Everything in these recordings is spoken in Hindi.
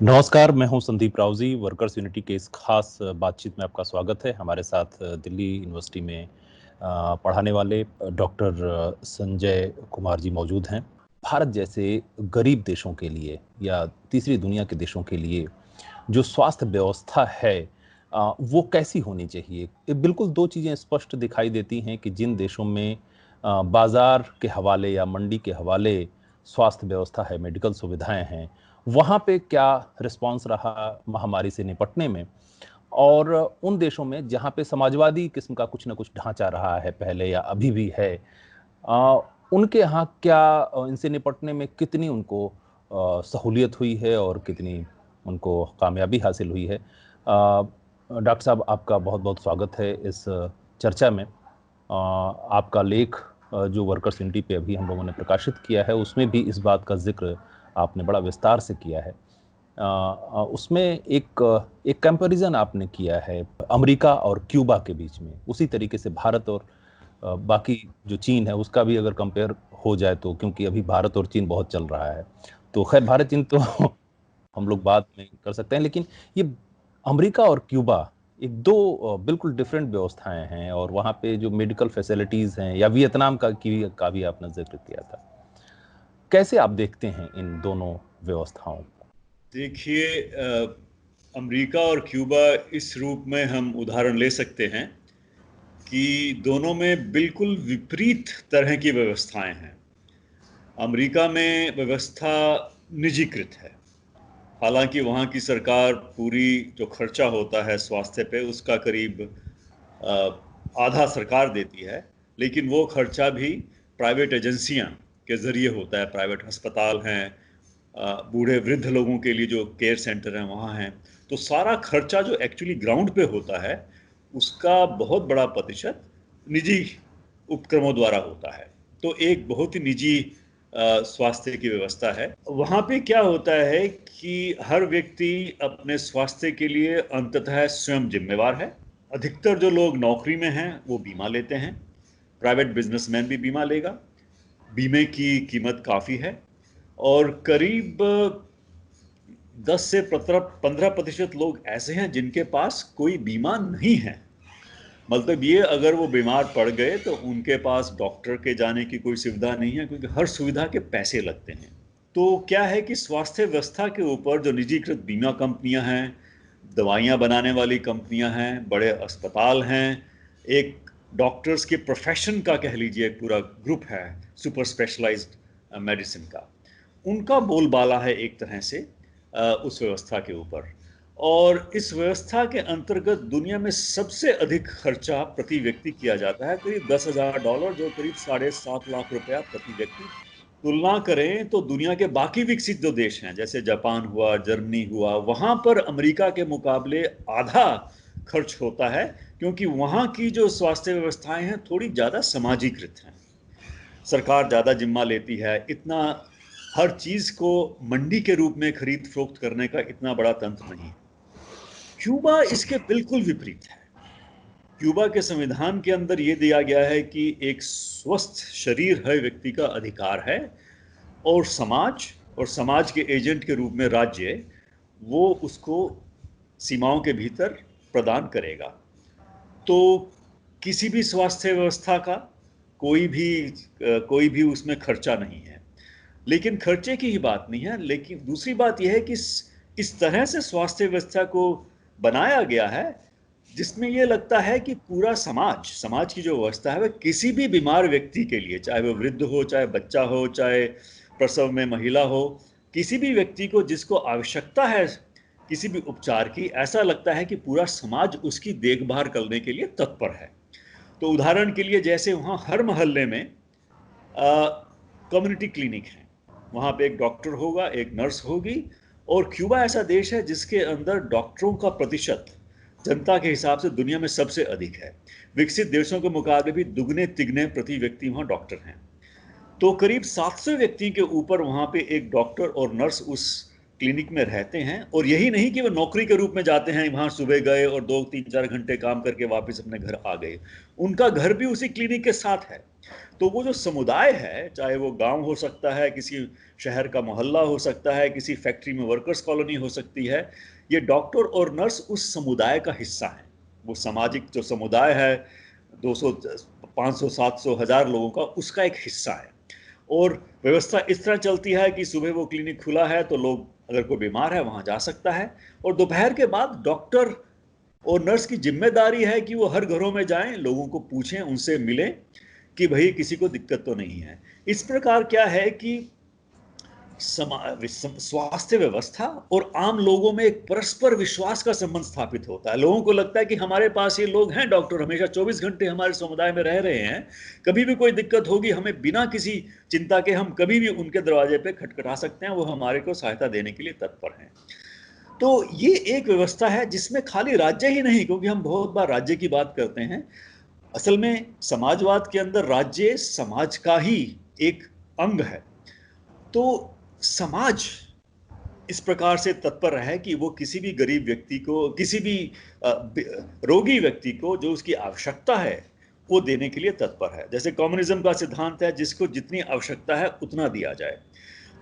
नमस्कार, मैं हूं संदीप राव जी। वर्कर्स यूनिटी के इस खास बातचीत में आपका स्वागत है। हमारे साथ दिल्ली यूनिवर्सिटी में पढ़ाने वाले डॉक्टर संजय कुमार जी मौजूद हैं। भारत जैसे गरीब देशों के लिए या तीसरी दुनिया के देशों के लिए जो स्वास्थ्य व्यवस्था है वो कैसी होनी चाहिए? ये बिल्कुल 2 चीज़ें स्पष्ट दिखाई देती हैं कि जिन देशों में बाज़ार के हवाले या मंडी के हवाले स्वास्थ्य व्यवस्था है, मेडिकल सुविधाएँ हैं, वहाँ पे क्या रिस्पॉन्स रहा महामारी से निपटने में? और उन देशों में जहाँ पे समाजवादी किस्म का कुछ न कुछ ढाँचा रहा है पहले या अभी भी है, अ, उनके यहाँ क्या इनसे निपटने में कितनी उनको सहूलियत हुई है और कितनी उनको कामयाबी हासिल हुई है? डॉक्टर साहब, आपका बहुत-बहुत स्वागत है इस चर्चा में। आपका लेख जो वर्कर्स यूनिटी पे अभी हम लोगों ने प्रकाशित किया है, उसमें भी इस बात का ज़िक्र आपने बड़ा विस्तार से किया है। उसमें एक कंपैरिज़न आपने किया है अमेरिका और क्यूबा के बीच में। उसी तरीके से भारत और बाकी जो चीन है उसका भी अगर कंपेयर हो जाए तो, क्योंकि अभी भारत और चीन बहुत चल रहा है। तो ख़ैर भारत-चीन तो हम लोग बाद में कर सकते हैं, लेकिन ये अमेरिका और क्यूबा एक 2 बिल्कुल डिफरेंट व्यवस्थाएँ हैं और वहाँ पे जो मेडिकल फैसिलिटीज़ हैं, या वियतनाम का भी आपने ज़िक्र किया था। कैसे आप देखते हैं इन दोनों व्यवस्थाओं को? देखिए, अमेरिका और क्यूबा इस रूप में हम उदाहरण ले सकते हैं कि दोनों में बिल्कुल विपरीत तरह की व्यवस्थाएं हैं। अमेरिका में व्यवस्था निजीकृत है। हालांकि वहाँ की सरकार पूरी जो खर्चा होता है स्वास्थ्य पे उसका करीब आधा सरकार देती है, लेकिन वो खर्चा भी प्राइवेट एजेंसियां के ज़रिए होता है। प्राइवेट अस्पताल हैं, बूढ़े वृद्ध लोगों के लिए जो केयर सेंटर हैं वहाँ हैं। तो सारा खर्चा जो एक्चुअली ग्राउंड पे होता है उसका बहुत बड़ा प्रतिशत निजी उपक्रमों द्वारा होता है। तो एक बहुत ही निजी स्वास्थ्य की व्यवस्था है। वहाँ पे क्या होता है कि हर व्यक्ति अपने स्वास्थ्य के लिए अंततः स्वयं जिम्मेवार है। अधिकतर जो लोग नौकरी में हैं वो बीमा लेते हैं। प्राइवेट बिजनेसमैन भी बीमा लेगा। बीमे की कीमत काफ़ी है और करीब 10 से 15% लोग ऐसे हैं जिनके पास कोई बीमा नहीं है। मतलब ये, अगर वो बीमार पड़ गए तो उनके पास डॉक्टर के जाने की कोई सुविधा नहीं है, क्योंकि हर सुविधा के पैसे लगते हैं। तो क्या है कि स्वास्थ्य व्यवस्था के ऊपर जो निजीकृत बीमा कंपनियां हैं, दवाइयां बनाने वाली कंपनियां हैं, बड़े अस्पताल हैं, एक डॉक्टर्स के प्रोफेशन का कह लीजिए एक पूरा ग्रुप है, सुपर स्पेशलाइज्ड मेडिसिन का, उनका बोलबाला है एक तरह से उस व्यवस्था के ऊपर। और इस व्यवस्था के अंतर्गत दुनिया में सबसे अधिक खर्चा प्रति व्यक्ति किया जाता है, करीब $10,000, जो करीब 7.5 लाख रुपया प्रति व्यक्ति। तुलना करें तो दुनिया के बाकी विकसित जो देश हैं, जैसे जापान हुआ, जर्मनी हुआ, वहां पर अमेरिका के मुकाबले आधा खर्च होता है, क्योंकि वहां की जो स्वास्थ्य व्यवस्थाएं हैं थोड़ी ज्यादा समाजीकृत हैं। सरकार ज्यादा जिम्मा लेती है। इतना हर चीज को मंडी के रूप में खरीद फरोख्त करने का इतना बड़ा तंत्र नहीं है। क्यूबा इसके बिल्कुल विपरीत है। क्यूबा के संविधान के अंदर यह दिया गया है कि एक स्वस्थ शरीर हर व्यक्ति का अधिकार है, और समाज के एजेंट के रूप में राज्य वो उसको सीमाओं के भीतर प्रदान करेगा। तो किसी भी स्वास्थ्य व्यवस्था का कोई भी उसमें खर्चा नहीं है। लेकिन खर्चे की ही बात नहीं है, लेकिन दूसरी बात यह है कि इस तरह से स्वास्थ्य व्यवस्था को बनाया गया है जिसमें यह लगता है कि पूरा समाज की जो व्यवस्था है वह किसी भी बीमार व्यक्ति के लिए, चाहे वह वृद्ध हो, चाहे बच्चा हो, चाहे प्रसव में महिला हो, किसी भी व्यक्ति को जिसको आवश्यकता है किसी भी उपचार की, ऐसा लगता है कि पूरा समाज उसकी देखभाल करने के लिए तत्पर है। तो उदाहरण के लिए, जैसे वहाँ हर मोहल्ले में कम्युनिटी क्लिनिक है, वहाँ पे एक डॉक्टर होगा, एक नर्स होगी। और क्यूबा ऐसा देश है जिसके अंदर डॉक्टरों का प्रतिशत जनता के हिसाब से दुनिया में सबसे अधिक है। विकसित देशों के मुकाबले भी दुगने तिगने प्रति व्यक्ति वहाँ डॉक्टर हैं। तो करीब 700 व्यक्ति के ऊपर वहाँ पे एक डॉक्टर और नर्स उस क्लिनिक में रहते हैं, और यही नहीं कि वो नौकरी के रूप में जाते हैं, वहाँ सुबह गए और 2-3-4 घंटे काम करके वापस अपने घर आ गए। उनका घर भी उसी क्लिनिक के साथ है। तो वो जो समुदाय है, चाहे वो गांव हो सकता है, किसी शहर का मोहल्ला हो सकता है, किसी फैक्ट्री में वर्कर्स कॉलोनी हो सकती है, ये डॉक्टर और नर्स उस समुदाय का हिस्सा है। वो सामाजिक जो समुदाय है 200 500 700 1000 लोगों का, उसका एक हिस्सा है। और व्यवस्था इस तरह चलती है कि सुबह वो क्लिनिक खुला है तो लोग, अगर कोई बीमार है, वहां जा सकता है, और दोपहर के बाद डॉक्टर और नर्स की जिम्मेदारी है कि वो हर घरों में जाएं, लोगों को पूछें, उनसे मिलें कि भाई किसी को दिक्कत तो नहीं है। इस प्रकार क्या है कि स्वास्थ्य व्यवस्था और आम लोगों में एक परस्पर विश्वास का संबंध स्थापित होता है। लोगों को लगता है कि हमारे पास ये लोग हैं, डॉक्टर हमेशा 24 घंटे हमारे समुदाय में रह रहे हैं, कभी भी कोई दिक्कत होगी, हमें बिना किसी चिंता के हम कभी भी उनके दरवाजे पे खटखटा सकते हैं, वो हमारे को सहायता देने के लिए तत्पर हैं। तो ये एक व्यवस्था है जिसमें खाली राज्य ही नहीं, क्योंकि हम बहुत बार राज्य की बात करते हैं, असल में समाजवाद के अंदर राज्य समाज का ही एक अंग है। तो समाज इस प्रकार से तत्पर है कि वो किसी भी गरीब व्यक्ति को, किसी भी रोगी व्यक्ति को जो उसकी आवश्यकता है वो देने के लिए तत्पर है। जैसे कम्युनिज्म का सिद्धांत है, जिसको जितनी आवश्यकता है उतना दिया जाए।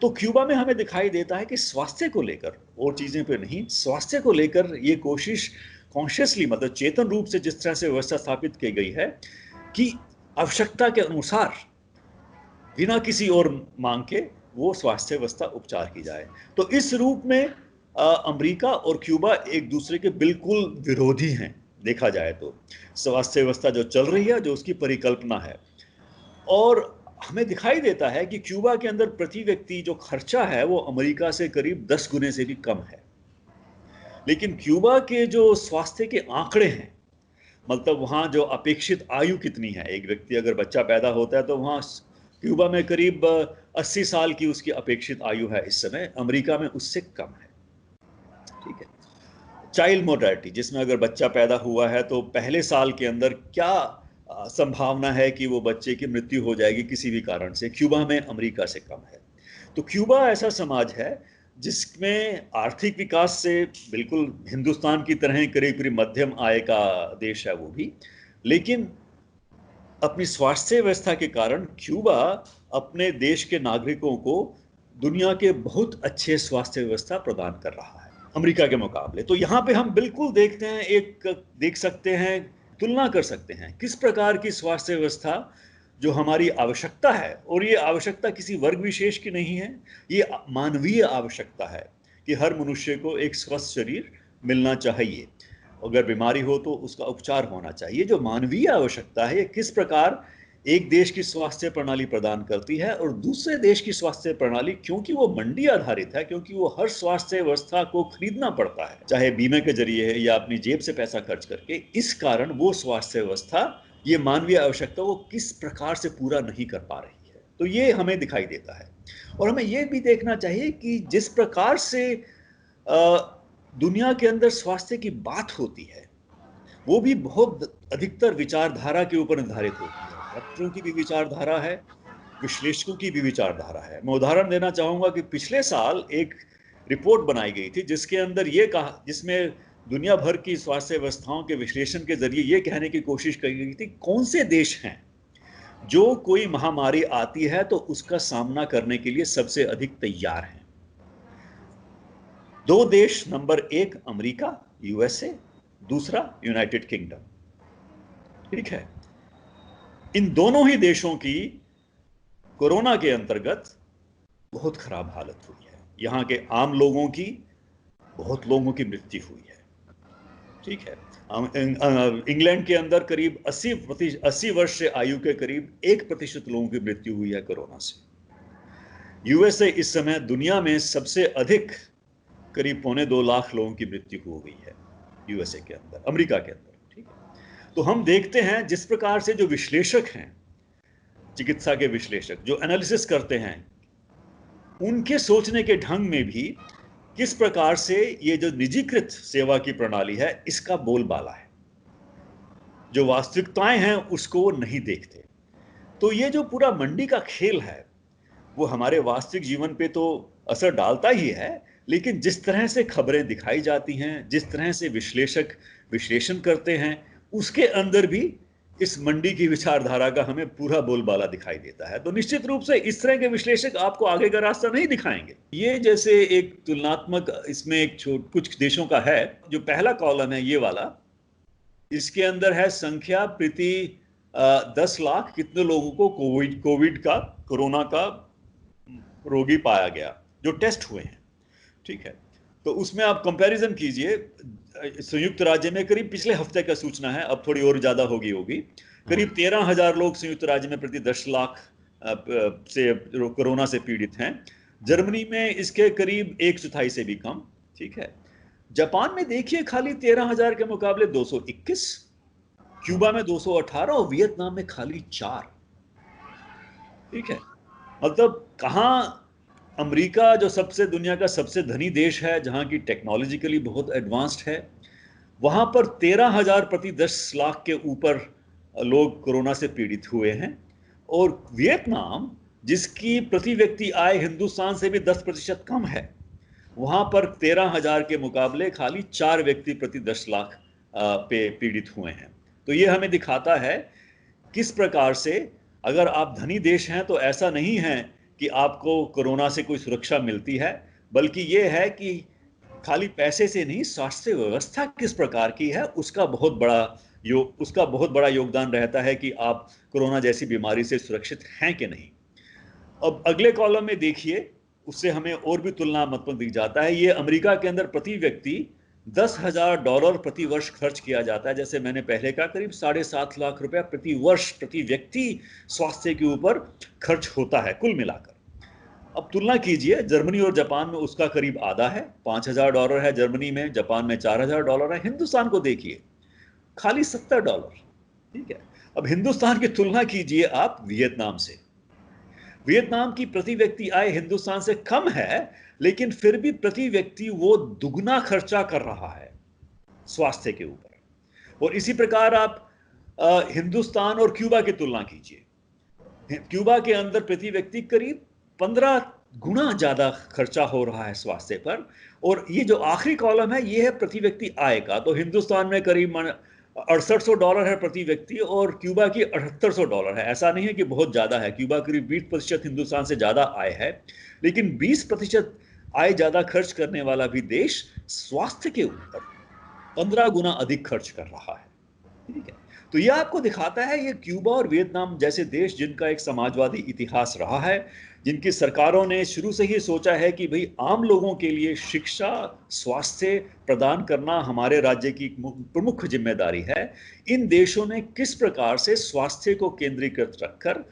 तो क्यूबा में हमें दिखाई देता है कि स्वास्थ्य को लेकर, और चीजें पे नहीं, स्वास्थ्य को लेकर ये कोशिश कॉन्शियसली, मतलब चेतन रूप से जिस तरह से व्यवस्था स्थापित की गई है कि आवश्यकता के अनुसार बिना किसी और मांग के वो स्वास्थ्य व्यवस्था उपचार की जाए। तो इस रूप में अमेरिका और क्यूबा एक दूसरे के बिल्कुल विरोधी हैं, देखा जाए तो। स्वास्थ्य व्यवस्था जो चल रही है, जो उसकी परिकल्पना है, और हमें दिखाई देता है कि क्यूबा के अंदर प्रति व्यक्ति जो खर्चा है वो अमेरिका से करीब 10 गुने से भी कम है। लेकिन क्यूबा के जो स्वास्थ्य के आंकड़े हैं, मतलब वहाँ जो अपेक्षित आयु कितनी है, एक व्यक्ति अगर बच्चा पैदा होता है तो वहाँ क्यूबा में करीब 80 साल की उसकी अपेक्षित आयु है इस समय, अमेरिका में उससे कम है। ठीक है। चाइल्ड मोर्टेलिटी, जिसमें अगर बच्चा पैदा हुआ है तो पहले साल के अंदर क्या संभावना है कि वो बच्चे की मृत्यु हो जाएगी किसी भी कारण से, क्यूबा में अमेरिका से कम है। तो क्यूबा ऐसा समाज है जिसमें आर्थिक विकास से बिल्कुल हिंदुस्तान की तरह करीब करीब मध्यम आय का देश है वो भी, लेकिन अपनी स्वास्थ्य व्यवस्था के कारण क्यूबा अपने देश के नागरिकों को दुनिया के बहुत अच्छे स्वास्थ्य व्यवस्था प्रदान कर रहा है अमेरिका के मुकाबले। तो यहाँ पे हम बिल्कुल देखते हैं, देख सकते हैं, तुलना कर सकते हैं किस प्रकार की स्वास्थ्य व्यवस्था जो हमारी आवश्यकता है, और ये आवश्यकता किसी वर्ग विशेष की नहीं है, ये मानवीय आवश्यकता है कि हर मनुष्य को एक स्वस्थ शरीर मिलना चाहिए, अगर बीमारी हो तो उसका उपचार होना चाहिए। जो मानवीय आवश्यकता है, ये किस प्रकार एक देश की स्वास्थ्य प्रणाली प्रदान करती है और दूसरे देश की स्वास्थ्य प्रणाली, क्योंकि वो मंडी आधारित है, क्योंकि वो हर स्वास्थ्य व्यवस्था को खरीदना पड़ता है, चाहे बीमे के जरिए है या अपनी जेब से पैसा खर्च करके, इस कारण वो स्वास्थ्य व्यवस्था, ये मानवीय आवश्यकता वो किस प्रकार से पूरा नहीं कर पा रही है। तो ये हमें दिखाई देता है। और हमें ये भी देखना चाहिए कि जिस प्रकार से दुनिया के अंदर स्वास्थ्य की बात होती है, वो भी बहुत अधिकतर विचारधारा के ऊपर निर्धारित होती है। डॉक्टरों की भी विचारधारा है, विश्लेषकों की भी विचारधारा है। मैं उदाहरण देना चाहूंगा कि पिछले साल एक रिपोर्ट बनाई गई थी जिसके अंदर ये कहा, जिसमें दुनिया भर की स्वास्थ्य व्यवस्थाओं के विश्लेषण के जरिए ये कहने की कोशिश की गई थी कौन से देश हैं जो कोई महामारी आती है तो उसका सामना करने के लिए सबसे अधिक तैयार हैं। 2 देश, नंबर 1 अमेरिका यूएसए, दूसरा यूनाइटेड किंगडम। ठीक है। इन दोनों ही देशों की कोरोना के अंतर्गत बहुत खराब हालत हुई है। यहाँ के आम लोगों की, बहुत लोगों की मृत्यु हुई है। ठीक है। इंग्लैंड के अंदर करीब 80 वर्ष से आयु के करीब 1% लोगों की मृत्यु हुई है कोरोना से। यूएसए इस समय दुनिया में सबसे अधिक, करीब 1.25 लाख लोगों की मृत्यु हो गई है यूएसए के अंदर, अमेरिका के अंदर। ठीक है। तो हम देखते हैं जिस प्रकार से जो विश्लेषक हैं, चिकित्सा के विश्लेषक जो एनालिसिस करते हैं, उनके सोचने के ढंग में भी किस प्रकार से ये जो निजीकृत सेवा की प्रणाली है इसका बोलबाला है, जो वास्तविकताएं हैं उसको वो नहीं देखते। तो ये जो पूरा मंडी का खेल है वो हमारे वास्तविक जीवन पे तो असर डालता ही है, लेकिन जिस तरह से खबरें दिखाई जाती हैं, जिस तरह से विश्लेषक विश्लेषण करते हैं, उसके अंदर भी इस मंडी की विचारधारा का हमें पूरा बोलबाला दिखाई देता है। तो निश्चित रूप से इस तरह के विश्लेषक आपको आगे का रास्ता नहीं दिखाएंगे। ये जैसे एक तुलनात्मक इसमें एक कुछ देशों का है। जो पहला कॉलम है ये वाला, इसके अंदर है संख्या प्रति 10 लाख कितने लोगों को कोविड का, कोरोना का रोगी पाया गया जो टेस्ट हुए हैं। ठीक है, तो उसमें आप कंपैरिजन कीजिए। संयुक्त राज्य में करीब पिछले हफ्ते का सूचना है, अब थोड़ी और ज्यादा होगी, करीब 13,000 लोग संयुक्त राज्य में प्रति 10 लाख से कोरोना से पीड़ित हैं। जर्मनी में इसके करीब 1/4 से भी कम। ठीक है, जापान में देखिए खाली 13,000 के मुकाबले 221, क्यूबा में 218 और वियतनाम में खाली 4। ठीक है, मतलब कहाँ अमेरिका जो सबसे दुनिया का सबसे धनी देश है, जहां की टेक्नोलॉजिकली बहुत एडवांस्ड है, वहां पर 13,000 प्रति 10 लाख के ऊपर लोग कोरोना से पीड़ित हुए हैं। और वियतनाम, जिसकी प्रति व्यक्ति आय हिंदुस्तान से भी 10% कम है, वहां पर 13,000 के मुकाबले खाली 4 व्यक्ति प्रति 10 लाख पे पीड़ित हुए हैं। तो ये हमें दिखाता है किस प्रकार से अगर आप धनी देश हैं तो ऐसा नहीं है कि आपको कोरोना से कोई सुरक्षा मिलती है, बल्कि ये है कि खाली पैसे से नहीं, स्वास्थ्य व्यवस्था किस प्रकार की है उसका बहुत बड़ा योगदान रहता है कि आप कोरोना जैसी बीमारी से सुरक्षित हैं कि नहीं। अब अगले कॉलम में देखिए, उससे हमें और भी तुलनात्मक दिख जाता है। ये अमेरिका के अंदर प्रति व्यक्ति $10,000 प्रति वर्ष खर्च किया जाता है। जैसे मैंने पहले कहा, करीब 7.5 लाख रुपया प्रति वर्ष प्रति व्यक्ति स्वास्थ्य के ऊपर खर्च होता है कुल मिलाकर। अब तुलना कीजिए, जर्मनी और जापान में उसका करीब आधा है, $5,000 है जर्मनी में, जापान में $4,000 है। हिंदुस्तान को देखिए, खाली $70। ठीक है, अब हिंदुस्तान की तुलना कीजिए आप वियतनाम से। वियतनाम की प्रति व्यक्ति आय हिंदुस्तान से कम है, लेकिन फिर भी प्रति व्यक्ति वो दुगना खर्चा कर रहा है स्वास्थ्य के ऊपर। और इसी प्रकार आप हिंदुस्तान और क्यूबा की तुलना कीजिए। क्यूबा के अंदर प्रति व्यक्ति करीब 15 गुना ज्यादा खर्चा हो रहा है स्वास्थ्य पर। और ये जो आखिरी कॉलम है, ये है प्रति व्यक्ति आय का। तो हिंदुस्तान में करीब $6800 है प्रति व्यक्ति और क्यूबा की $7800 है। ऐसा नहीं है कि बहुत ज्यादा है, क्यूबा करीब 20% हिंदुस्तान से ज्यादा आय है, लेकिन 20% आय ज्यादा खर्च करने वाला भी देश स्वास्थ्य के ऊपर 15 गुना अधिक खर्च कर रहा है। ठीक है, तो यह आपको दिखाता है ये क्यूबा और वियतनाम जैसे देश जिनका एक समाजवादी इतिहास रहा है, जिनकी सरकारों ने शुरू से ही सोचा है कि भाई आम लोगों के लिए शिक्षा, स्वास्थ्य प्रदान करना हमारे राज्य की प्रमुख जिम्मेदारी है। इन देशों ने किस प्रकार से स्वास्थ्य को केंद्रीकृत रखकर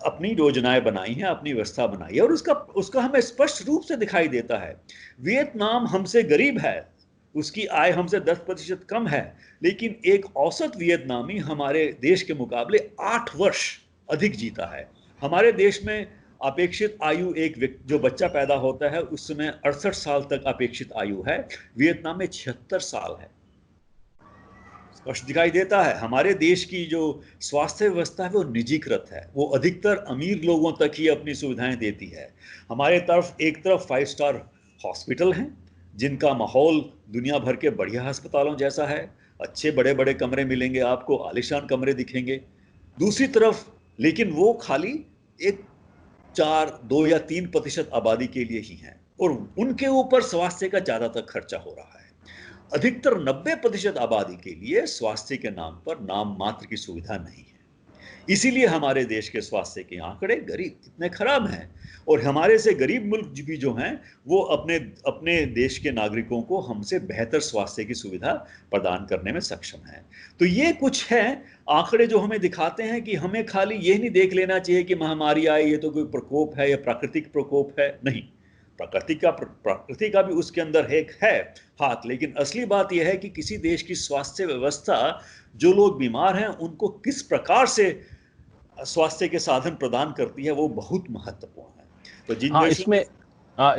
अपनी योजनाएं बनाई हैं, अपनी व्यवस्था बनाई है, और उसका हमें स्पष्ट रूप से दिखाई देता है। वियतनाम हमसे गरीब है, उसकी आय हमसे 10% कम है, लेकिन एक औसत वियतनामी हमारे देश के मुकाबले 8 वर्ष अधिक जीता है। हमारे देश में अपेक्षित आयु जो बच्चा पैदा होता है उस समय 68 साल तक अपेक्षित आयु है, वियतनाम में 76 साल है। स्पष्ट दिखाई देता है हमारे देश की जो स्वास्थ्य व्यवस्था है वो निजीकृत है, वो अधिकतर अमीर लोगों तक ही अपनी सुविधाएं देती है। हमारे एक तरफ 5 स्टार हॉस्पिटल हैं जिनका माहौल दुनिया भर के बढ़िया अस्पतालों जैसा है, अच्छे बड़े बड़े कमरे मिलेंगे आपको, आलीशान कमरे दिखेंगे। दूसरी तरफ लेकिन वो खाली 2 या 3% आबादी के लिए ही हैं और उनके ऊपर स्वास्थ्य का ज्यादातर खर्चा हो रहा है। अधिकतर 90% आबादी के लिए स्वास्थ्य के नाम पर नाम मात्र की सुविधा नहीं है। इसीलिए हमारे देश के स्वास्थ्य के आंकड़े गरीब इतने खराब हैं और हमारे से गरीब मुल्क भी जो हैं वो अपने देश के नागरिकों को हमसे बेहतर स्वास्थ्य की सुविधा प्रदान करने में सक्षम है। तो ये कुछ है आंकड़े जो हमें दिखाते हैं कि हमें खाली ये नहीं देख लेना चाहिए कि महामारी आई, ये तो कोई प्रकोप है या प्राकृतिक प्रकोप है। नहीं, प्रकृति का भी उसके अंदर एक है हाथ, लेकिन असली बात यह है कि किसी देश की स्वास्थ्य व्यवस्था, जो लोग बीमार हैं उनको किस प्रकार से स्वास्थ्य के साधन प्रदान करती है, वो बहुत महत्वपूर्ण है। तो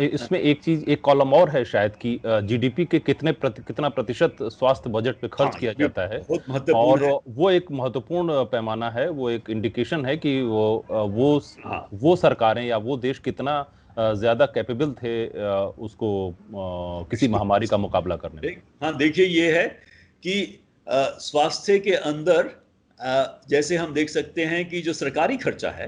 इसमें एक कॉलम और है शायद कि जीडीपी के कितना प्रतिशत स्वास्थ्य बजट पे खर्च किया जाता है, बहुत महत्वपूर्ण और वो एक महत्वपूर्ण पैमाना है, वो एक इंडिकेशन है कि वो सरकारें या वो देश कितना ज्यादा कैपेबल थे उसको किसी महामारी का मुकाबला करने में। हाँ, देखिए ये है कि स्वास्थ्य के अंदर जैसे हम देख सकते हैं कि जो सरकारी खर्चा है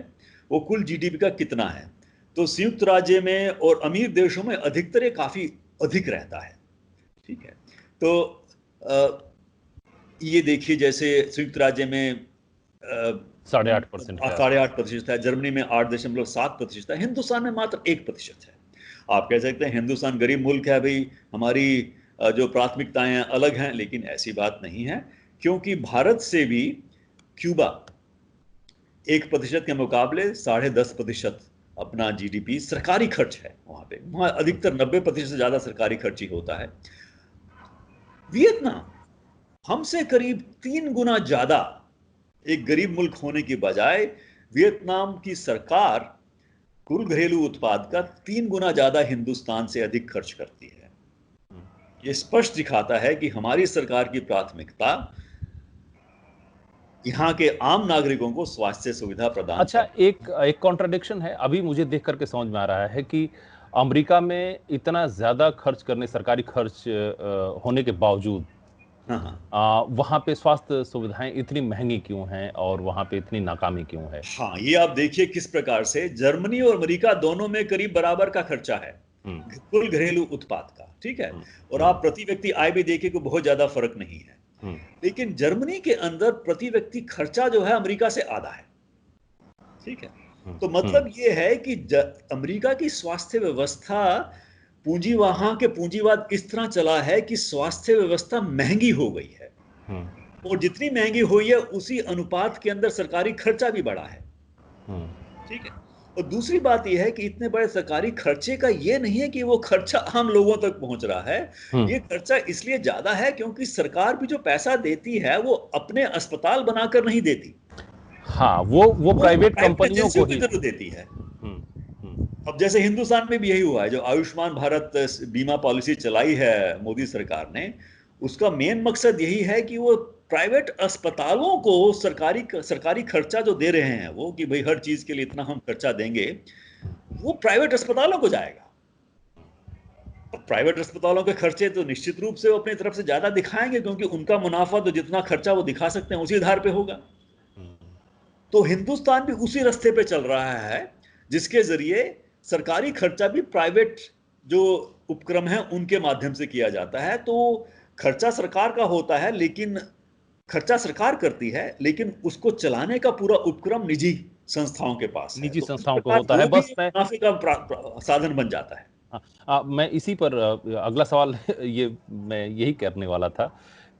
वो कुल जीडीपी का कितना है, तो संयुक्त राज्य में और अमीर देशों में अधिकतर ये काफी अधिक रहता है। ठीक है, तो ये देखिए जैसे संयुक्त राज्य में 8.5% है, 8.5% है, जर्मनी में 8.7% है, हिंदुस्तान में मात्र 1% है। आप कह सकते हैं हिंदुस्तान गरीब मुल्क है, भाई हमारी जो प्राथमिकताएं अलग हैं, लेकिन ऐसी बात नहीं है, क्योंकि भारत से भी क्यूबा 1% के मुकाबले 10.5% अपना जीडीपी सरकारी खर्च है वहां पे, वहां अधिकतर 90% से ज्यादा सरकारी खर्च ही होता है। वियतनाम हमसे करीब 3 गुना ज्यादा एक गरीब मुल्क होने की बजाय वियतनाम की सरकार कुल घरेलू उत्पाद का 3 गुना ज्यादा हिंदुस्तान से अधिक खर्च करती है। ये स्पष्ट दिखाता है कि हमारी सरकार की प्राथमिकता यहाँ के आम नागरिकों को स्वास्थ्य सुविधा प्रदान अच्छा, करना। एक कॉन्ट्रडिक्शन है, अभी मुझे देख करके समझ में आ रहा है कि अमेरिका में इतना ज्यादा खर्च करने, सरकारी खर्च होने के बावजूद हाँ हाँ वहां पे स्वास्थ्य सुविधाएं इतनी महंगी क्यों हैं और वहां पे इतनी नाकामी क्यों है? हाँ, ये आप देखिए किस प्रकार से जर्मनी और अमेरिका दोनों में करीब बराबर का खर्चा है कुल घरेलू उत्पाद का। ठीक है, और आप प्रति व्यक्ति आय भी देखिए कि बहुत ज्यादा फर्क नहीं है, लेकिन जर्मनी के अंदर प्रति व्यक्ति खर्चा जो है अमेरिका से आधा है। ठीक है, तो मतलब ये है कि अमेरिका की स्वास्थ्य व्यवस्था वहां के पूंजीवाद इस तरह चला है कि स्वास्थ्य व्यवस्था महंगी हो गई है, और जितनी महंगी हुई है उसी अनुपात के अंदर सरकारी खर्चा भी बढ़ा है। ठीक है, और दूसरी बात यह है कि इतने बड़े सरकारी खर्चे का ये नहीं है कि वो खर्चा आम लोगों तक पहुंच रहा है, ये खर्चा इसलिए ज्यादा है क्योंकि सरकार भी जो पैसा देती है वो अपने अस्पताल बनाकर नहीं देती। हाँ, वो प्राइवेट कंपनियों को ही देती है। अब जैसे हिंदुस्तान में भी यही हुआ है, जो आयुष्मान भारत बीमा पॉलिसी चलाई है मोदी सरकार ने, उसका मेन मकसद यही है कि वो प्राइवेट अस्पतालों को सरकारी खर्चा जो दे रहे हैं वो, कि भाई हर चीज के लिए इतना हम खर्चा देंगे, वो प्राइवेट अस्पतालों को जाएगा। प्राइवेट अस्पतालों के खर्चे तो निश्चित रूप से वो अपनी तरफ से ज्यादा दिखाएंगे, क्योंकि उनका मुनाफा तो जितना खर्चा वो दिखा सकते हैं उसी आधार पे होगा। तो हिंदुस्तान भी उसी रास्ते पे चल रहा है, जिसके जरिए सरकारी खर्चा भी प्राइवेट जो उपक्रम है उनके माध्यम से किया जाता है। तो खर्चा सरकार का होता है, लेकिन खर्चा सरकार करती है, लेकिन उसको चलाने का पूरा उपक्रम निजी संस्थाओं के पास है, निजी तो संस्थाओं को होता है। बस मैं मुनाफे का साधन बन जाता है। मैं इसी पर अगला सवाल ये मैं यही करने वाला था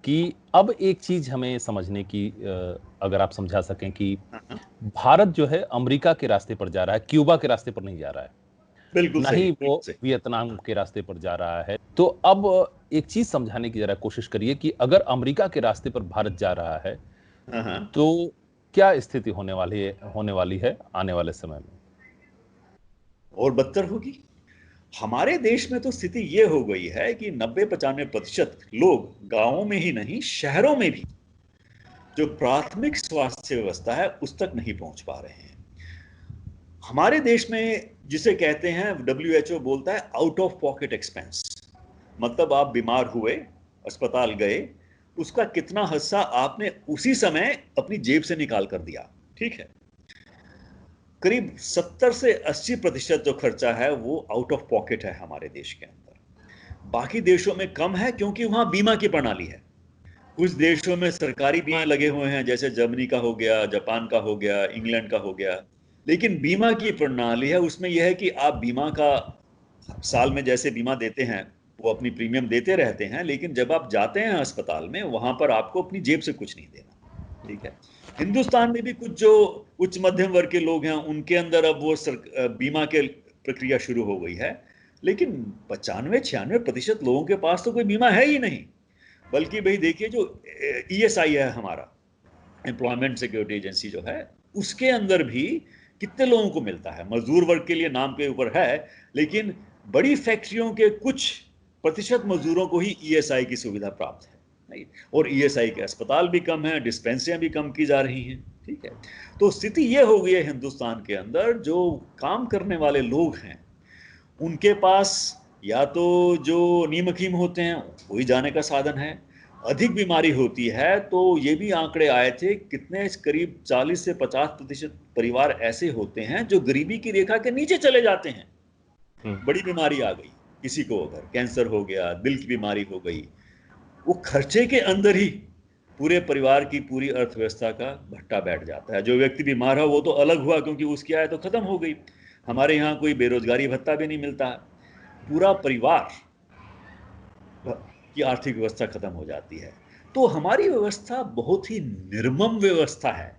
कि अब एक चीज हमें समझने की, अगर आप समझा सकें कि भारत जो है अमेरिका के रास्ते पर जा रहा है, क्यूबा के रास्ते पर नहीं जा रहा है, बिल्कुल ना सही, ही वो वियतनाम के रास्ते पर जा रहा है। तो अब एक चीज समझाने की जरा कोशिश करिए कि अगर अमेरिका के रास्ते पर भारत जा रहा है तो क्या स्थिति होने वाली है आने वाले समय में? और बदतर होगी। हमारे देश में तो स्थिति ये हो गई है कि 90-95% लोग गांवों में ही नहीं, शहरों में भी जो प्राथमिक स्वास्थ्य व्यवस्था है उस तक नहीं पहुंच पा रहे हैं। हमारे देश में जिसे कहते हैं, WHO बोलता है आउट ऑफ पॉकेट एक्सपेंस, मतलब आप बीमार हुए, अस्पताल गए, उसका कितना हिस्सा आपने उसी समय अपनी जेब से निकाल कर दिया। ठीक है, करीब 70 से 80% जो खर्चा है वो आउट ऑफ पॉकेट है हमारे देश के अंदर। बाकी देशों में कम है क्योंकि वहां बीमा की प्रणाली है। कुछ देशों में सरकारी बीमा लगे हुए हैं, जैसे जर्मनी का हो गया, जापान का हो गया, इंग्लैंड का हो गया, लेकिन बीमा की प्रणाली है उसमें यह है कि आप बीमा का साल में जैसे बीमा देते हैं वो अपनी प्रीमियम देते रहते हैं, लेकिन जब आप जाते हैं अस्पताल में वहां पर आपको अपनी जेब से कुछ नहीं देना। ठीक है, हिंदुस्तान में भी कुछ जो उच्च मध्यम वर्ग के लोग हैं उनके अंदर अब वो बीमा के प्रक्रिया शुरू हो गई है, लेकिन 95-96% लोगों के पास तो कोई बीमा है ही नहीं। बल्कि भाई देखिए जो ESI है हमारा, एम्प्लॉयमेंट सिक्योरिटी एजेंसी जो है, उसके अंदर भी कितने लोगों को मिलता है? मजदूर वर्ग के लिए नाम के ऊपर है, लेकिन बड़ी फैक्ट्रियों के कुछ प्रतिशत मजदूरों को ही ESI की सुविधा प्राप्त है नहीं, और ESI के अस्पताल भी कम है, डिस्पेंसरियां भी कम की जा रही हैं। ठीक है, तो स्थिति ये हो गई है हिंदुस्तान के अंदर, जो काम करने वाले लोग हैं उनके पास या तो जो नीम हकीम होते हैं वही जाने का साधन है, अधिक बीमारी होती है तो ये भी आंकड़े आए थे कितने करीब 40 से 50% परिवार ऐसे होते हैं जो गरीबी की रेखा के नीचे चले जाते हैं। बड़ी बीमारी आ गई, किसी को अगर कैंसर हो गया, दिल की बीमारी हो गई, वो खर्चे के अंदर ही पूरे परिवार की पूरी अर्थव्यवस्था का भट्टा बैठ जाता है। जो व्यक्ति बीमार है वो तो अलग हुआ क्योंकि उसकी आय तो खत्म हो गई। हमारे यहाँ कोई बेरोजगारी भत्ता भी नहीं मिलता है, पूरा परिवार की आर्थिक व्यवस्था खत्म हो जाती है। तो हमारी व्यवस्था बहुत ही निर्मम व्यवस्था है,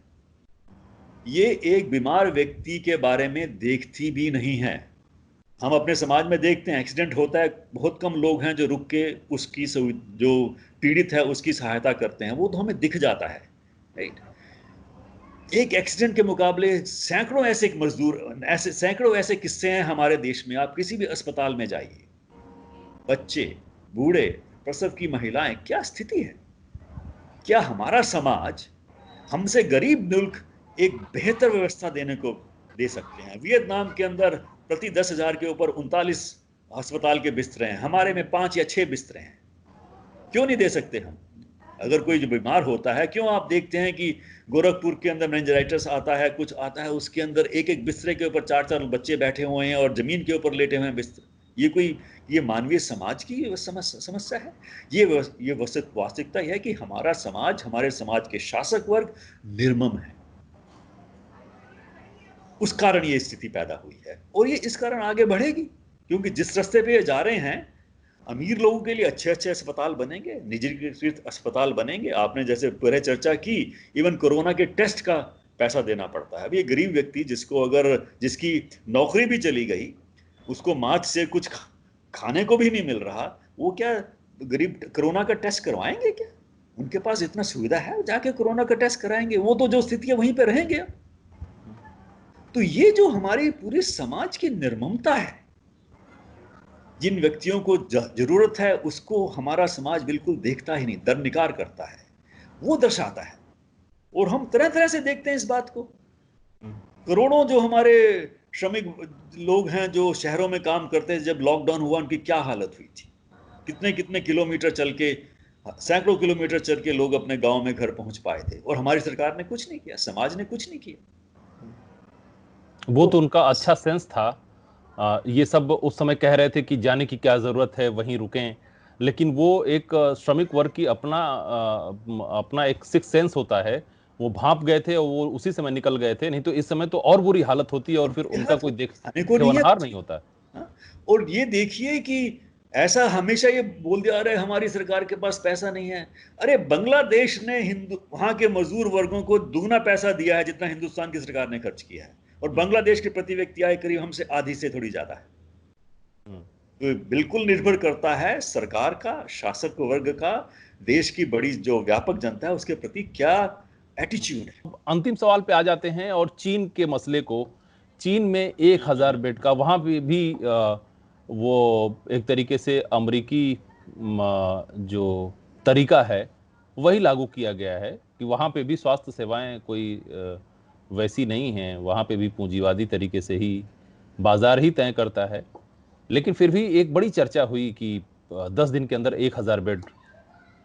ये एक बीमार व्यक्ति के बारे में देखती भी नहीं है। हम अपने समाज में देखते हैं एक्सीडेंट होता है, बहुत कम लोग हैं जो रुक के उसकी जो पीड़ित है उसकी सहायता करते हैं, वो तो हमें दिख जाता है, राइट। एक एक्सीडेंट के मुकाबले सैकड़ों ऐसे मजदूर, ऐसे सैकड़ों ऐसे किस्से हैं हमारे देश में। आप किसी भी अस्पताल में जाइए, बच्चे, बूढ़े, प्रसव की महिलाएं, क्या स्थिति है। क्या हमारा समाज हमसे गरीब मुल्क एक बेहतर व्यवस्था देने को दे सकते हैं? वियतनाम के अंदर प्रति 10,000 के ऊपर 39 अस्पताल के बिस्तरे हैं, हमारे में 5 या 6 बिस्तरे हैं। क्यों नहीं दे सकते हम? अगर कोई जो बीमार होता है, क्यों आप देखते हैं कि गोरखपुर के अंदर मेनिंजाइटिस आता है, कुछ आता है, उसके अंदर एक एक बिस्तरे के ऊपर 4-4 बच्चे बैठे हुए हैं और जमीन के ऊपर लेटे हुए हैं बिस्तर। ये मानवीय समाज की समस्या है। ये वास्तविकता है कि हमारा समाज, हमारे समाज के शासक वर्ग निर्मम है। उस कारण ये स्थिति पैदा हुई है और ये इस कारण आगे बढ़ेगी, क्योंकि जिस रास्ते पे ये जा रहे हैं, अमीर लोगों के लिए अच्छे अच्छे अस्पताल बनेंगे, निजीकृत अस्पताल बनेंगे। आपने जैसे पहले चर्चा की, इवन कोरोना के टेस्ट का पैसा देना पड़ता है। अब ये गरीब व्यक्ति जिसकी नौकरी भी चली गई, उसको मार्च से कुछ खाने को भी नहीं मिल रहा, वो क्या गरीब कोरोना का टेस्ट करवाएंगे क्या? उनके पास इतना सुविधा है, जाके कोरोना का टेस्ट कराएंगे, वो तो जो स्थिति है वहीं पे रहेंगे। तो ये जो हमारी पूरे समाज की निर्ममता है, जिन व्यक्तियों को जरूरत है उसको हमारा समाज बिल्कुल देखता ही नहीं, दरनिकार करता है, वो दर्शाता है। और हम तरह तरह से देखते हैं इस बात को। करोड़ों जो हमारे श्रमिक लोग हैं जो शहरों में काम करते हैं, जब लॉकडाउन हुआ उनकी क्या हालत हुई थी। कितने कितने किलोमीटर चल के, सैकड़ों किलोमीटर चल के लोग अपने गांव में घर पहुंच पाए थे, और हमारी सरकार ने कुछ नहीं किया, समाज ने कुछ नहीं किया। वो तो उनका अच्छा सेंस था। ये सब उस समय कह रहे थे कि जाने की क्या जरूरत है, वहीं रुकें। लेकिन वो एक श्रमिक वर्ग की अपना एक सिक्स सेंस होता है, वो भांप गए थे और वो उसी समय निकल गए थे। नहीं तो इस समय तो और बुरी हालत होती है और फिर उनका कोई देवनहार नहीं होता। और ये देखिए कि ऐसा हमेशा ये बोल दिया रहे हमारी सरकार के पास पैसा नहीं है। अरे बांग्लादेश ने वहां के मजदूर वर्गों को दुगना पैसा दिया है जितना हिंदुस्तान की सरकार ने खर्च किया है, और बांग्लादेश के प्रति व्यक्ति आय करीब हमसे आधी से थोड़ी ज्यादा है। तो बिल्कुल निर्भर करता है सरकार का, शासक वर्ग का, देश की बड़ी जो व्यापक जनता है उसके प्रति क्या एटीट्यूड है। अंतिम सवाल पे आ जाते हैं और चीन के मसले को। चीन में 1,000 बेड का, वहां पे भी वो एक तरीके से अमेरिकी जो तरीका है वही लागू किया गया है कि वहां पे भी स्वास्थ्य सेवाएं कोई वैसी नहीं हैं। वहां पे भी पूंजीवादी तरीके से ही बाजार ही तय करता है। लेकिन फिर भी एक बड़ी चर्चा हुई कि 10 दिन के अंदर 1,000 बेड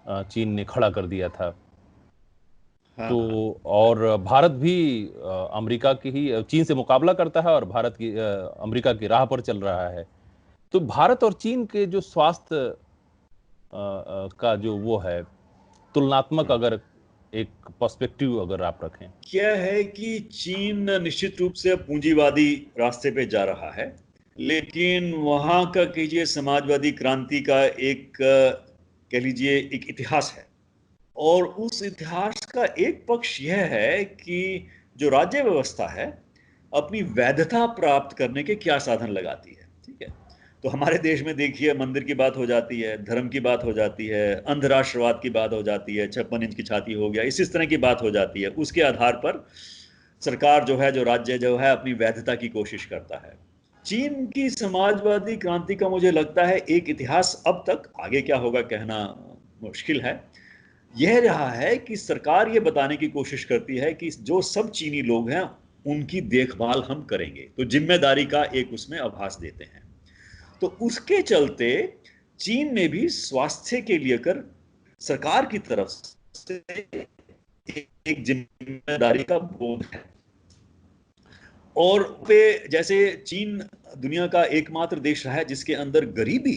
चीन ने खड़ा कर दिया था। तो और भारत भी अमेरिका की ही, चीन से मुकाबला करता है और भारत की अमेरिका की राह पर चल रहा है। तो भारत और चीन के जो स्वास्थ्य का जो वो है तुलनात्मक, अगर एक पर्सपेक्टिव अगर आप रखें, क्या है कि चीन निश्चित रूप से पूंजीवादी रास्ते पे जा रहा है, लेकिन वहां का कीजिए समाजवादी क्रांति का एक कह लीजिए एक इतिहास है, और उस इतिहास का एक पक्ष यह है कि जो राज्य व्यवस्था है अपनी वैधता प्राप्त करने के क्या साधन लगाती है। ठीक है, तो हमारे देश में देखिए मंदिर की बात हो जाती है, धर्म की बात हो जाती है, अंधराष्ट्रवाद की बात हो जाती है, 56 इंच की छाती हो गया, इस तरह की बात हो जाती है। उसके आधार पर सरकार जो है, जो राज्य जो है, अपनी वैधता की कोशिश करता है। चीन की समाजवादी क्रांति का मुझे लगता है एक इतिहास अब तक, आगे क्या होगा कहना मुश्किल है, यह रहा है कि सरकार ये बताने की कोशिश करती है कि जो सब चीनी लोग हैं उनकी देखभाल हम करेंगे, तो जिम्मेदारी का एक उसमें आभास देते हैं। तो उसके चलते चीन में भी स्वास्थ्य के लिए कर सरकार की तरफ से एक जिम्मेदारी का बोध है। और पे जैसे चीन दुनिया का एकमात्र देश रहा है जिसके अंदर गरीबी,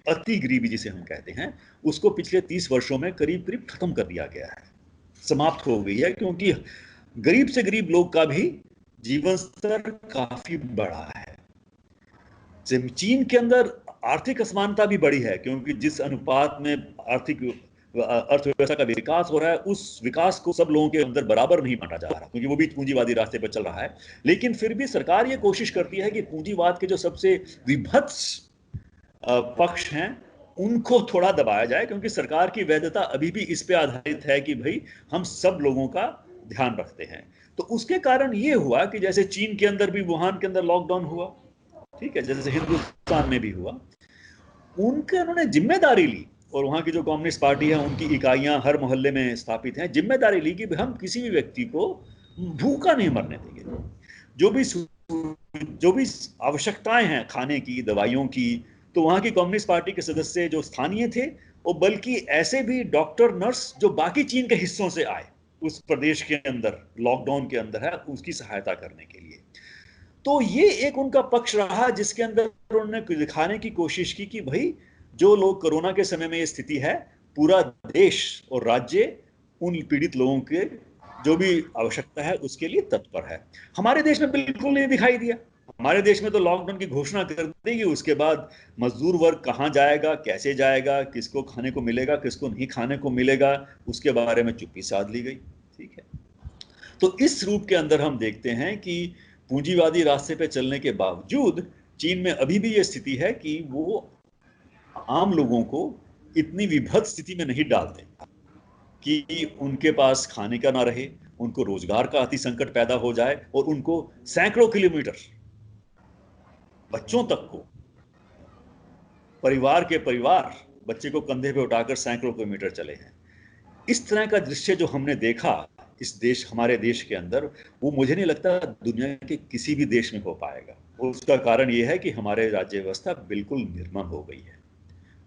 अति गरीबी जिसे हम कहते हैं, उसको पिछले 30 वर्षों में करीब करीब खत्म कर दिया गया है, समाप्त हो गई है, क्योंकि गरीब से गरीब लोग का भी जीवन स्तर काफी बढ़ा है। चीन के अंदर आर्थिक असमानता भी बढ़ी है, क्योंकि जिस अनुपात में आर्थिक अर्थव्यवस्था का विकास हो रहा है, उस विकास को सब लोगों के अंदर बराबर नहीं बांटा जा रहा, क्योंकि वो भी पूंजीवादी रास्ते पर चल रहा है। लेकिन फिर भी सरकार ये कोशिश करती है कि पूंजीवाद के जो सबसे विभत्स पक्ष हैं उनको थोड़ा दबाया जाए, क्योंकि सरकार की वैधता अभी भी इस पे आधारित है कि भाई हम सब लोगों का ध्यान रखते हैं। तो उसके कारण ये हुआ कि जैसे चीन के अंदर भी, वुहान के अंदर लॉकडाउन हुआ, ठीक है, जैसे हिंदुस्तान में भी हुआ, उन्होंने जिम्मेदारी ली, और वहां की जो कम्युनिस्ट पार्टी है उनकी इकाइयां हर मोहल्ले में स्थापित हैं, जिम्मेदारी ली कि हम किसी भी व्यक्ति को भूखा नहीं मरने देंगे। जो भी आवश्यकताएं हैं खाने की, दवाइयों की, तो वहां की कम्युनिस्ट पार्टी के सदस्य जो स्थानीय थे, और बल्कि ऐसे भी डॉक्टर, नर्स जो बाकी चीन के हिस्सों से आए, उस प्रदेश के अंदर लॉकडाउन के अंदर है, उसकी सहायता करने के लिए। तो ये एक उनका पक्ष रहा जिसके अंदर उन्होंने दिखाने की कोशिश की कि भाई जो लोग कोरोना के समय में ये स्थिति है, पूरा देश और राज्य उन पीड़ित लोगों के जो भी आवश्यकता है उसके लिए तत्पर है। हमारे देश में बिल्कुल नहीं दिखाई दिया। हमारे देश में तो लॉकडाउन की घोषणा कर देगी, उसके बाद मजदूर वर्ग कहाँ जाएगा, कैसे जाएगा, किसको खाने को मिलेगा, किसको नहीं खाने को मिलेगा, उसके बारे में चुप्पी साध ली गई। ठीक है, तो इस रूप के अंदर हम देखते हैं कि पूंजीवादी रास्ते पे चलने के बावजूद चीन में अभी भी यह स्थिति है कि वो आम लोगों को इतनी विभत्स स्थिति में नहीं डालते कि उनके पास खाने का ना रहे, उनको रोजगार का अति संकट पैदा हो जाए, और उनको सैकड़ों किलोमीटर, बच्चों तक को, परिवार के परिवार बच्चे को कंधे पे उठाकर सैकड़ों किलोमीटर चले हैं। इस तरह का दृश्य जो हमने देखा इस देश, हमारे देश के अंदर, वो मुझे नहीं लगता दुनिया के किसी भी देश में हो पाएगा। उसका कारण ये है कि हमारे राज्य व्यवस्था बिल्कुल निर्मम हो गई है।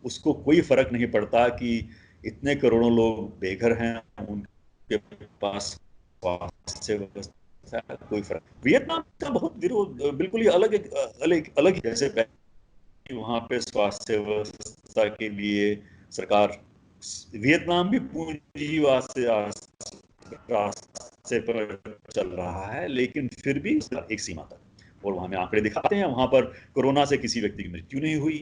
उसको कोई फर्क नहीं पड़ता कि इतने करोड़ों लोग बेघर हैं, उनके पास स्वास्थ्य व्यवस्था कोई फर्क। वियतनाम का बहुत विरोध, बिल्कुल ही अलग जैसे वहां पे स्वास्थ्य व्यवस्था के लिए सरकार, वियतनाम भी पूंजीवाद से रास्ते पर चल रहा है, लेकिन फिर भी एक सीमा तक। और वहां में आंकड़े दिखाते हैं, वहां पर कोरोना से किसी व्यक्ति की मृत्यु नहीं हुई,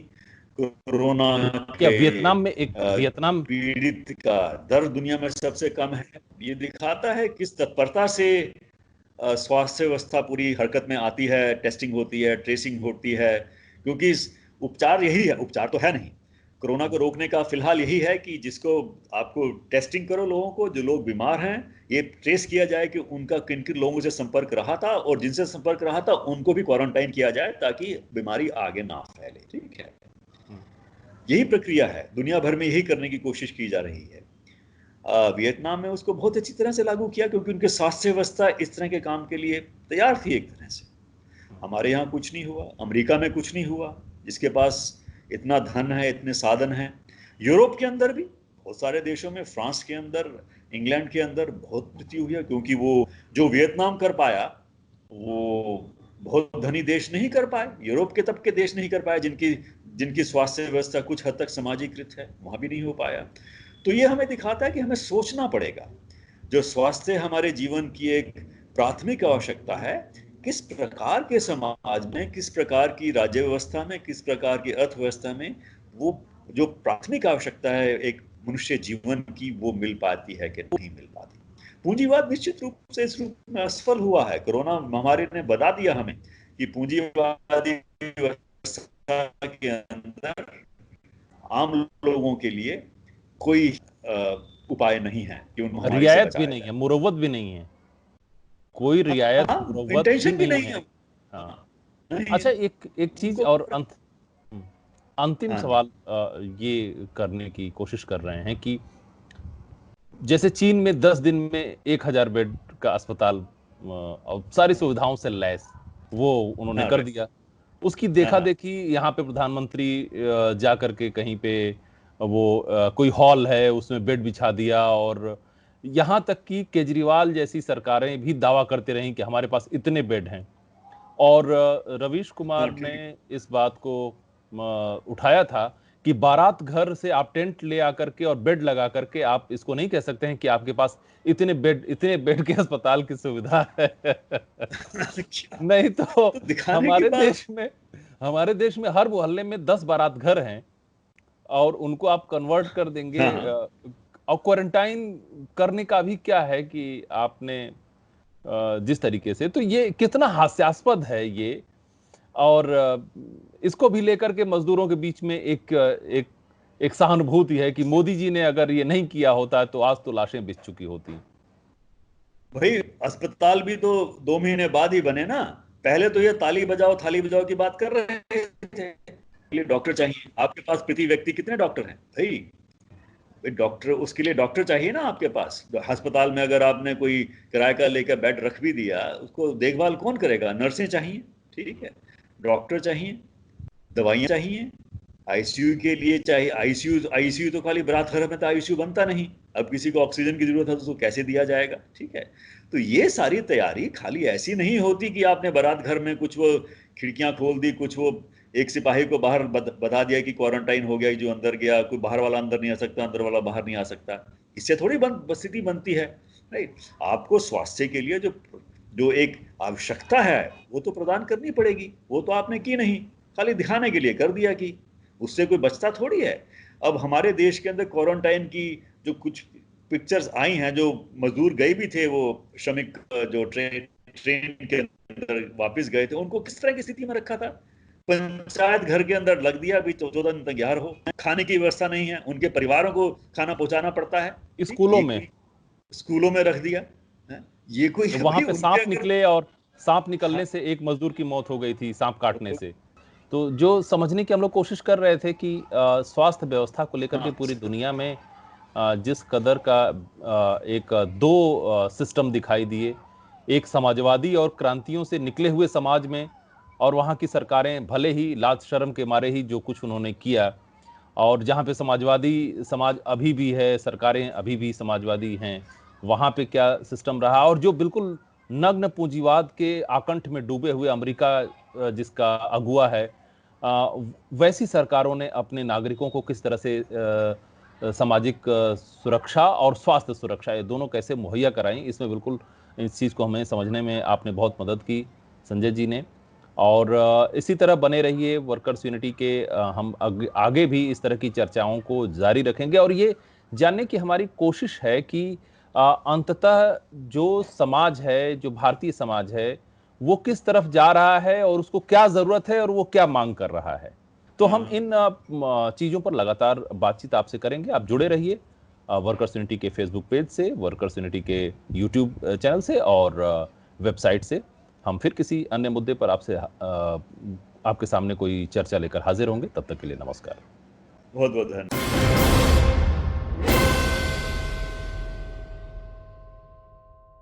कोरोना क्या के वियतनाम में वियतनाम पीड़ित का दर दुनिया में सबसे कम है। ये दिखाता है किस तत्परता से स्वास्थ्य व्यवस्था पूरी हरकत में आती है, टेस्टिंग होती है, ट्रेसिंग होती है, क्योंकि उपचार यही है, उपचार तो है नहीं कोरोना को रोकने का, फिलहाल यही है कि जिसको आपको टेस्टिंग करो लोगों को, जो लोग बीमार हैं ये ट्रेस किया जाए कि उनका किन किन लोगों से संपर्क रहा था, और जिनसे संपर्क रहा था उनको भी क्वारंटाइन किया जाए ताकि बीमारी आगे ना फैले। ठीक है, यही प्रक्रिया है, दुनिया भर में यही करने की कोशिश की जा रही है। वियतनाम में उसको बहुत अच्छी तरह से लागू किया, क्योंकि उनके स्वास्थ्य व्यवस्था इस तरह के काम के लिए तैयार थी एक तरह से। हमारे यहाँ कुछ नहीं हुआ, अमेरिका में कुछ नहीं हुआ, जिसके पास इतना धन है, इतने साधन हैं। यूरोप के अंदर भी बहुत सारे देशों में, फ्रांस के अंदर, इंग्लैंड के अंदर बहुत मृत्यु हुई है, क्योंकि वो जो वियतनाम कर पाया वो बहुत धनी देश नहीं कर पाए, यूरोप के तब के देश नहीं कर पाए, जिनकी स्वास्थ्य व्यवस्था कुछ हद तक समाजीकृत है, वहां भी नहीं हो पाया। तो ये हमें दिखाता है कि हमें सोचना पड़ेगा, जो स्वास्थ्य हमारे जीवन की एक प्राथमिक आवश्यकता है, किस प्रकार के समाज में, किस प्रकार की राज्य व्यवस्था में, किस प्रकार की अर्थव्यवस्था में वो जो प्राथमिक आवश्यकता है एक मनुष्य जीवन की, वो मिल पाती है कि नहीं मिल पाती। पूंजीवाद निश्चित रूप से इस रूप में असफल हुआ है। कोरोना महामारी ने बता दिया हमें कि पूंजीवादी व्यवस्था के अंदर आम लोगों के लिए कोई उपाय नहीं है कि उन महामारी से रियायत भी बचाया नहीं है, जाए। मुरव्वत भी नहीं है, कोई रियायत मुरव्वत भी इंटेंशन भी नहीं नहीं है। है। हाँ, नहीं अच्छा, है एक चीज उनको। और अंतिम हाँ जी। सवाल ये करने की कोशिश कर रहे हैं कि जैसे चीन में 10 दिन में 1000 बेड का अस्पताल और सारी सुविधाओं से लैस वो उन्होंने हाँ कर दिया, उसकी देखा देखी यहाँ पे प्रधानमंत्री जा करके कहीं पे वो कोई हॉल है उसमें बेड बिछा दिया, और यहाँ तक कि केजरीवाल जैसी सरकारें भी दावा करते रहीं कि हमारे पास इतने बेड हैं। और रवीश हाँ, कुमार ने ठीक। इस बात को उठाया था कि बारात घर से आप टेंट ले आकर के और बेड लगा करके आप इसको नहीं कह सकते हैं कि आपके पास इतने बेड के अस्पताल की सुविधा है। क्या? नहीं तो तो दिखाने की हमारे बात। देश में हमारे देश में हर मोहल्ले में 10 बारात घर हैं, और उनको आप कन्वर्ट कर देंगे। हाँ, हाँ। और क्वारंटाइन करने का भी क्या है कि आपने जिस तरीके से, तो ये कितना हास्यास्पद है ये। और इसको भी लेकर के मजदूरों के बीच में एक सहानुभूति है कि मोदी जी ने अगर ये नहीं किया होता तो आज तो लाशें बिछ चुकी होती। भाई, अस्पताल भी तो 2 महीने बाद ही बने ना। पहले तो ये ताली बजाओ थाली बजाओ की बात कर रहे थे। लिए डॉक्टर चाहिए आपके पास, प्रति व्यक्ति कितने डॉक्टर हैं भाई? डॉक्टर, उसके लिए डॉक्टर चाहिए ना आपके पास। अस्पताल में अगर आपने कोई किराए का लेकर बेड रख भी दिया, उसको देखभाल कौन करेगा? नर्सें चाहिए, ठीक है, डॉक्टर चाहिए, दवाइयाँ चाहिए, आईसीयू के लिए चाहिए। आईसीयू आईसीयू तो खाली बारात घर में तो आईसीयू बनता नहीं। अब किसी को ऑक्सीजन की जरूरत है तो उसको कैसे दिया जाएगा? ठीक है। तो ये सारी तैयारी खाली ऐसी नहीं होती कि आपने बारात घर में कुछ वो खिड़कियां खोल दी, कुछ वो एक सिपाही को बाहर बता दिया कि क्वारंटाइन हो गया, जो अंदर गया, कोई बाहर वाला अंदर नहीं आ सकता, अंदर वाला बाहर नहीं आ सकता। इससे थोड़ी स्थिति बनती है। राइट। आपको स्वास्थ्य के लिए जो जो एक आवश्यकता है वो तो प्रदान करनी पड़ेगी। वो तो आपने की नहीं, खाली दिखाने के लिए कर दिया कि उससे कोई बचता थोड़ी है। अब हमारे देश के अंदर क्वारंटाइन की जो कुछ पिक्चर्स आई हैं, जो मजदूर गए भी थे, वो श्रमिक जो ट्रेन के अंदर वापस गए थे, उनको किस तरह की स्थिति में रखा था? पंचायत घर के अंदर लग दिया भी 14 दिन तैयार हो, खाने की व्यवस्था नहीं है, उनके परिवारों को खाना पहुंचाना पड़ता है। स्कूलों ये में कोई स्कूलों में रख दिया है? ये कोई वहां भाई पे उनके सांप अगर। निकले, और सांप हाँ, निकलने से एक मजदूर की मौत हो गई थी सांप काटने से। तो जो समझने की हम लोग कोशिश कर रहे थे कि स्वास्थ्य व्यवस्था को लेकर के हाँ, पूरी दुनिया में जिस कदर का एक दो सिस्टम दिखाई दिए, एक समाजवादी और क्रांतियों से निकले हुए समाज में, और वहाँ की सरकारें भले ही लाज शर्म के मारे ही जो कुछ उन्होंने किया, और जहाँ पे समाजवादी समाज अभी भी है, सरकारें अभी भी समाजवादी हैं, वहाँ पे क्या सिस्टम रहा। और जो बिल्कुल नग्न पूंजीवाद के आकंठ में डूबे हुए अमेरिका जिसका अगुआ है, वैसी सरकारों ने अपने नागरिकों को किस तरह से सामाजिक सुरक्षा और स्वास्थ्य सुरक्षा, ये दोनों कैसे मुहैया कराई, इसमें बिल्कुल इस चीज़ को हमें समझने में आपने बहुत मदद की, संजय जी ने। और इसी तरह बने रहिए वर्कर्स यूनिटी के। हम आगे भी इस तरह की चर्चाओं को जारी रखेंगे, और ये जानने की हमारी कोशिश है कि अंततः जो समाज है, जो भारतीय समाज है, वो किस तरफ जा रहा है, और उसको क्या जरूरत है, और वो क्या मांग कर रहा है। तो हम हाँ। इन चीजों पर लगातार बातचीत आपसे करेंगे। आप जुड़े रहिए वर्कर्स यूनिटी के फेसबुक पेज से, वर्कर्स यूनिटी के यूट्यूब चैनल से, और वेबसाइट से। हम फिर किसी अन्य मुद्दे पर आपके सामने कोई चर्चा लेकर हाजिर होंगे। तब तक के लिए नमस्कार। बहुत बहुत धन्यवाद।